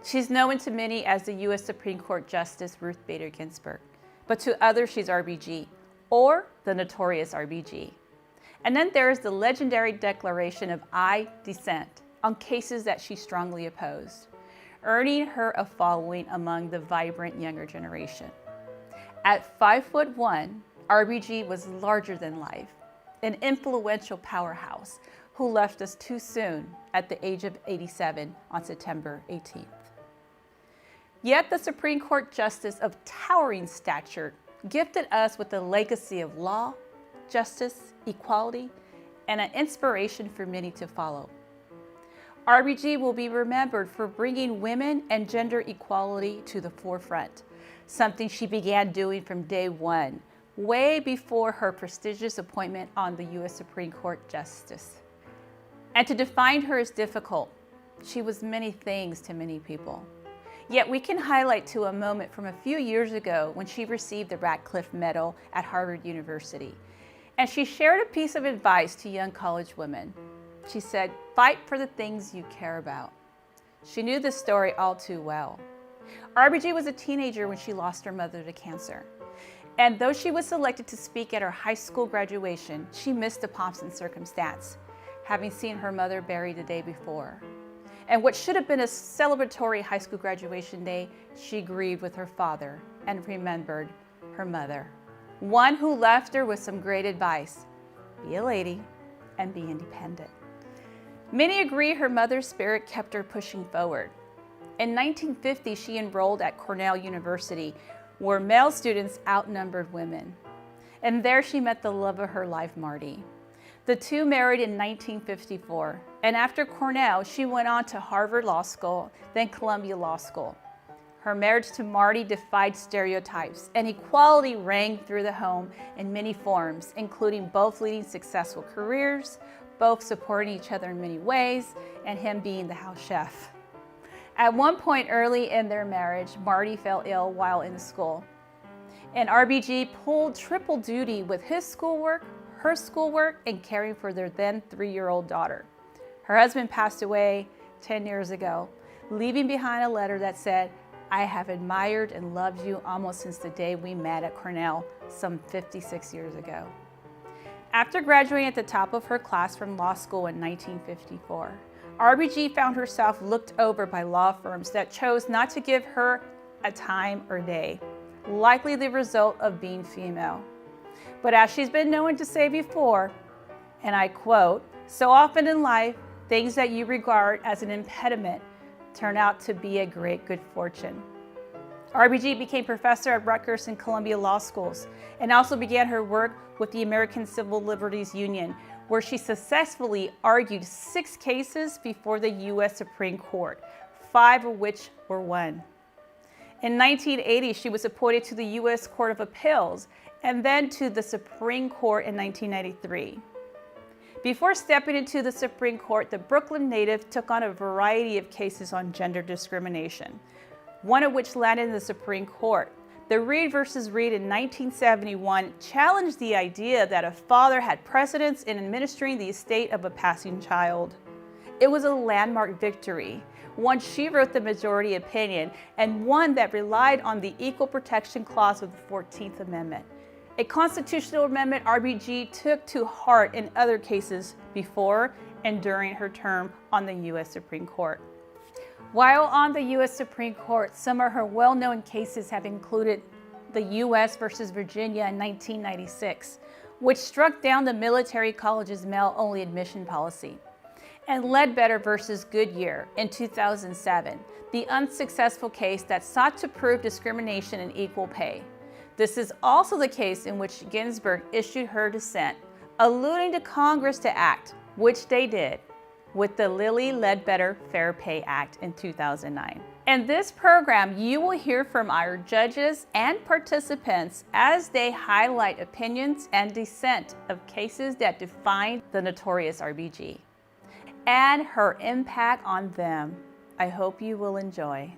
She's known to many as the U.S. Supreme Court Justice Ruth Bader Ginsburg, but to others she's RBG, or the notorious RBG. And then there is the legendary declaration of I dissent on cases that she strongly opposed, earning her a following among the vibrant younger generation. At 5'1", RBG was larger than life, an influential powerhouse who left us too soon at the age of 87 on September 18th. Yet the Supreme Court Justice of towering stature gifted us with a legacy of law, justice, equality, and an inspiration for many to follow. RBG will be remembered for bringing women and gender equality to the forefront, something she began doing from day one, way before her prestigious appointment on the U.S. Supreme Court Justice. And to define her is difficult. She was many things to many people. Yet we can highlight to a moment from a few years ago when she received the Radcliffe Medal at Harvard University. And she shared a piece of advice to young college women. She said, "Fight for the things you care about." She knew this story all too well. RBG was a teenager when she lost her mother to cancer. And though she was selected to speak at her high school graduation, she missed the pomps and circumstance, having seen her mother buried the day before. And what should have been a celebratory high school graduation day, she grieved with her father and remembered her mother, one who left her with some great advice: be a lady and be independent. Many agree her mother's spirit kept her pushing forward. In 1950, she enrolled at Cornell University, where male students outnumbered women. And there she met the love of her life, Marty. The two married in 1954, and after Cornell, she went on to Harvard Law School, then Columbia Law School. Her marriage to Marty defied stereotypes, and equality rang through the home in many forms, including both leading successful careers, both supporting each other in many ways, and him being the house chef. At one point early in their marriage, Marty fell ill while in school, and RBG pulled triple duty with his schoolwork, her schoolwork, and caring for their then 3-year-old daughter. Her husband passed away 10 years ago, leaving behind a letter that said, "I have admired and loved you almost since the day we met at Cornell some 56 years ago." After graduating at the top of her class from law school in 1954, RBG found herself looked over by law firms that chose not to give her a time or day, likely the result of being female. But as she's been known to say before, and I quote, "So often in life, things that you regard as an impediment turn out to be a great good fortune." RBG became professor at Rutgers and Columbia Law Schools, and also began her work with the American Civil Liberties Union, where she successfully argued 6 cases before the U.S. Supreme Court, 5 of which were won. In 1980, she was appointed to the U.S. Court of Appeals and then to the Supreme Court in 1993. Before stepping into the Supreme Court, the Brooklyn native took on a variety of cases on gender discrimination, one of which landed in the Supreme Court. The Reed versus Reed in 1971 challenged the idea that a father had precedence in administering the estate of a passing child. It was a landmark victory, one she wrote the majority opinion, and one that relied on the Equal Protection Clause of the 14th Amendment, a constitutional amendment RBG took to heart in other cases before and during her term on the U.S. Supreme Court. While on the U.S. Supreme Court, some of her well-known cases have included the U.S. versus Virginia in 1996, which struck down the military college's male-only admission policy, and Ledbetter versus Goodyear in 2007, the unsuccessful case that sought to prove discrimination in equal pay. This is also the case in which Ginsburg issued her dissent, alluding to Congress to act, which they did, with the Lilly Ledbetter Fair Pay Act in 2009. In this program, you will hear from our judges and participants as they highlight opinions and dissent of cases that defined the notorious RBG and her impact on them. I hope you will enjoy.